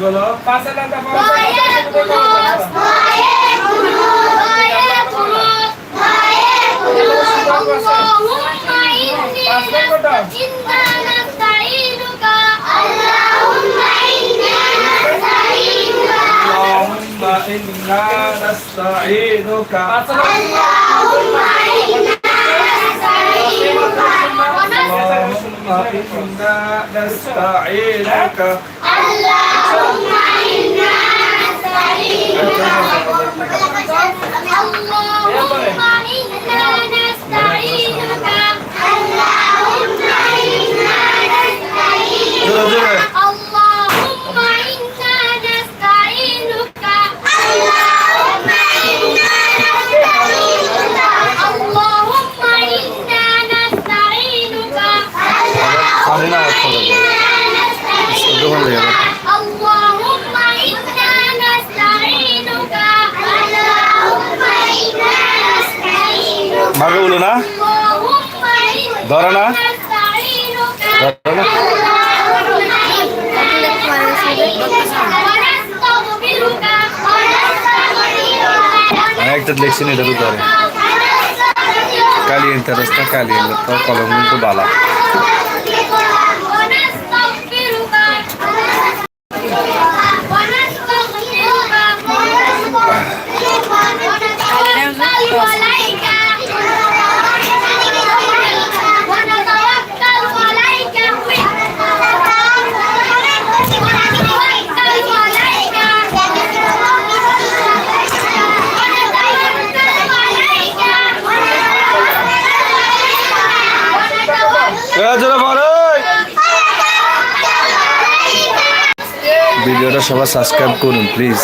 গুলো 5 এর দাম إنا نستعينك اللهم إنا نستعينك اللهم إنا बोलो ना धरो ना একটা লেখছেন এটা তো ধরে কালিয়েন রাস্তা কালিয়েন তো কলম তো বালা ভিডিওটা সবাই সাবস্ক্রাইব করুন প্লিজ।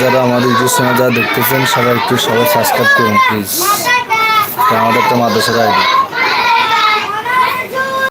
যারা আমাদের ইউটিউব চ্যানেল যারা দেখতেছেন সবাই একটু সবাই সাবস্ক্রাইব করুন প্লিজ। আমাদের একটা মাদ্রাসার আইডি।